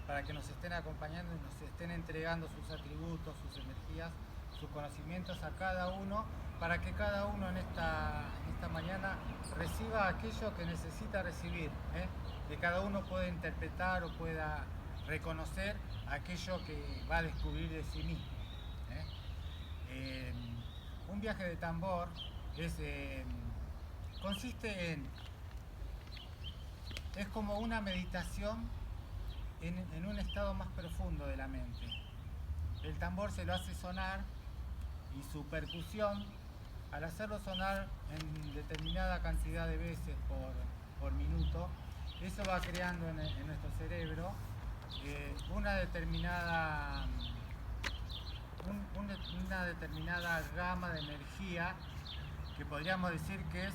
para que nos estén acompañando y nos estén entregando sus atributos, sus energías, sus conocimientos a cada uno, para que cada uno en esta mañana reciba aquello que necesita recibir, que cada uno pueda interpretar o pueda reconocer aquello que va a descubrir de sí mismo. Un viaje de tambor consiste es como una meditación en un estado más profundo de la mente. El tambor se lo hace sonar y su percusión, al hacerlo sonar en determinada cantidad de veces por minuto, eso va creando en nuestro cerebro una determinada gama de energía que podríamos decir que es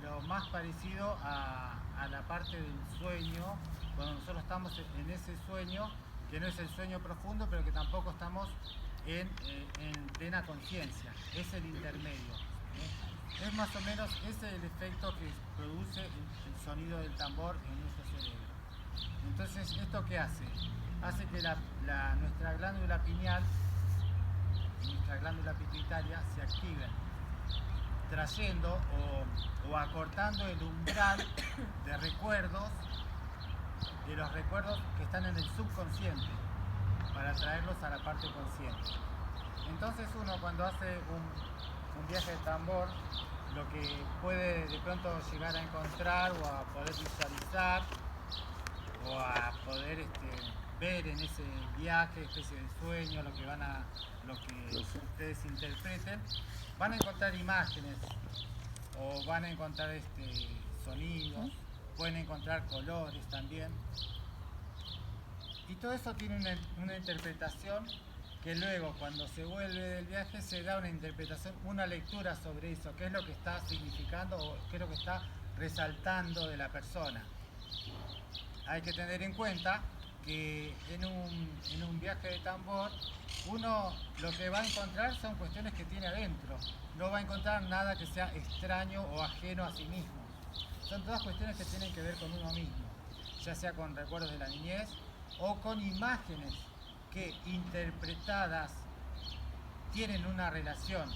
lo más parecido a la parte del sueño, cuando nosotros estamos en ese sueño, que no es el sueño profundo, pero que tampoco estamos en plena conciencia, es el intermedio. Es más o menos ese el efecto que produce el sonido del tambor en nuestro cerebro. Entonces, ¿esto qué hace? Hace que nuestra glándula pineal y nuestra glándula pituitaria se activen, trayendo o acortando el umbral de recuerdos, de los recuerdos que están en el subconsciente, para traerlos a la parte consciente. Entonces uno cuando hace un viaje de tambor, lo que puede de pronto llegar a encontrar o a poder visualizar o a poder ver en ese viaje, especie de sueño, lo que ustedes interpreten, van a encontrar imágenes o van a encontrar sonidos, pueden encontrar colores también. Y todo eso tiene una interpretación que luego cuando se vuelve del viaje se da una interpretación, una lectura sobre eso, qué es lo que está significando o qué es lo que está resaltando de la persona. Hay que tener en cuenta que en un viaje de tambor uno lo que va a encontrar son cuestiones que tiene adentro, no va a encontrar nada que sea extraño o ajeno a sí mismo. Son todas cuestiones que tienen que ver con uno mismo, ya sea con recuerdos de la niñez o con imágenes que interpretadas tienen una relación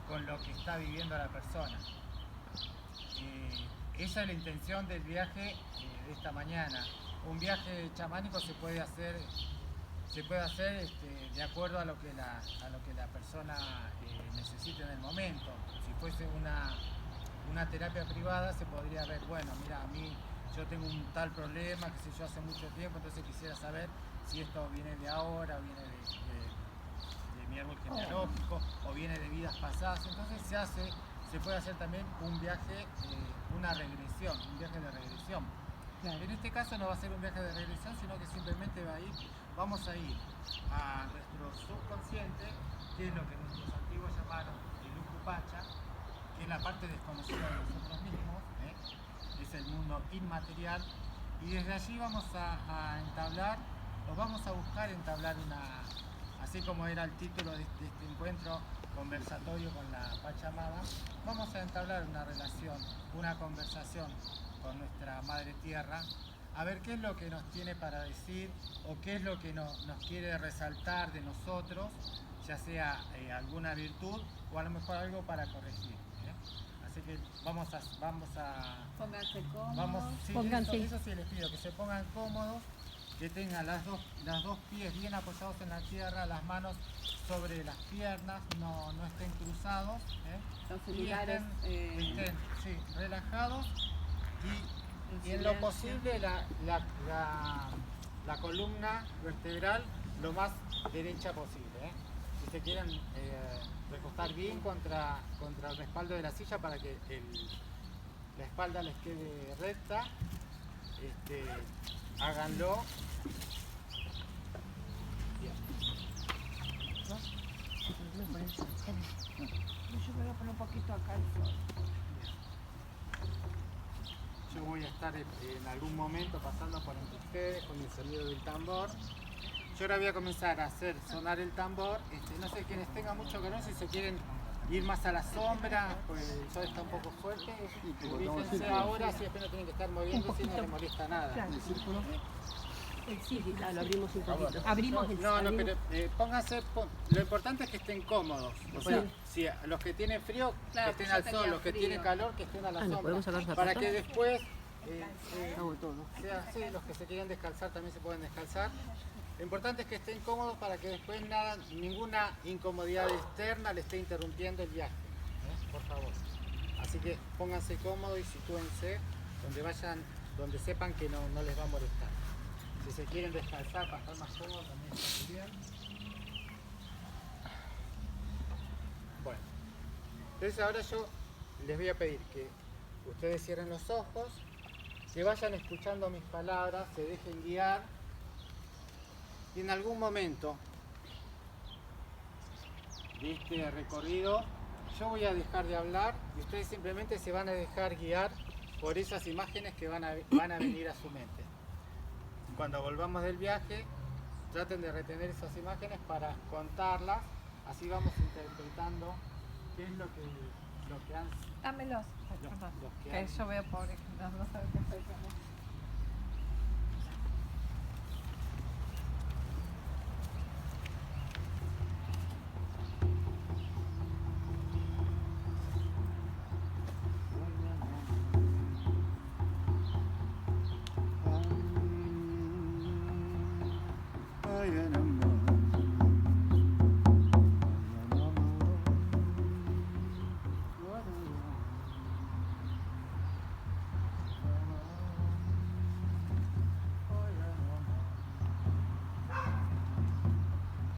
con lo que está viviendo la persona. Esa es la intención del viaje de esta mañana. Un viaje chamánico se puede hacer de acuerdo a lo que la persona necesite en el momento. Si fuese una terapia privada se podría ver, bueno, mira, a mí yo tengo un tal problema, que sé yo, hace mucho tiempo, entonces quisiera saber si esto viene de ahora, o viene de mi árbol genealógico, o viene de vidas pasadas. Entonces se puede hacer también un viaje, un viaje de regresión. Claro. En este caso no va a ser un viaje de regresión, sino que simplemente vamos a ir a nuestro subconsciente, que es lo que nuestros antiguos llamaron el Ucupacha, que es la parte desconocida de nosotros mismos, es el mundo inmaterial, y desde allí vamos a entablar, o vamos a buscar entablar así como era el título de este encuentro, conversatorio con la Pachamama, vamos a entablar una relación, una conversación con nuestra Madre Tierra, a ver qué es lo que nos tiene para decir o qué es lo que nos quiere resaltar de nosotros, ya sea alguna virtud o a lo mejor algo para corregir. Así que vamos a pónganse cómodos. Eso sí les pido, que se pongan cómodos, que tengan los dos pies bien apoyados en la tierra, las manos sobre las piernas, no estén cruzados, Los celulares estén relajados y en lo posible la columna vertebral lo más derecha posible. Si se quieren recostar bien contra el respaldo de la silla para que la espalda les quede recta, háganlo. Bien. Yo voy a poner un poquito acá el sol. Yo voy a estar en algún momento pasando por entre ustedes con el sonido del tambor. Yo ahora voy a comenzar a hacer sonar el tambor. No sé, quienes tengan mucho calor, si se quieren ir más a la sombra, pues el sol está un poco fuerte. Fíjense ahora, si después no tienen que estar moviendo, si no les molesta nada. Sí, lo abrimos un poquito. Abrimos el No, pero pónganse, lo importante es que estén cómodos. O sea, si los que tienen frío, Claro, que estén al sol, los que tienen calor, que estén a la sombra. Para que después, los que se quieren descalzar también se pueden descalzar. Lo importante es que estén cómodos para que después ninguna incomodidad externa le esté interrumpiendo el viaje. Por favor. Así que pónganse cómodos y sitúense donde vayan, donde sepan que no les va a molestar. Si se quieren descansar para estar más cómodos también está muy bien. Bueno, entonces ahora yo les voy a pedir que ustedes cierren los ojos, que vayan escuchando mis palabras, se dejen guiar y en algún momento de este recorrido yo voy a dejar de hablar y ustedes simplemente se van a dejar guiar por esas imágenes que van a venir a su mente. Cuando volvamos del viaje, traten de retener esas imágenes para contarlas, así vamos interpretando qué es lo que han... Dámelos. Que yo veo pobre, no sé qué estoy.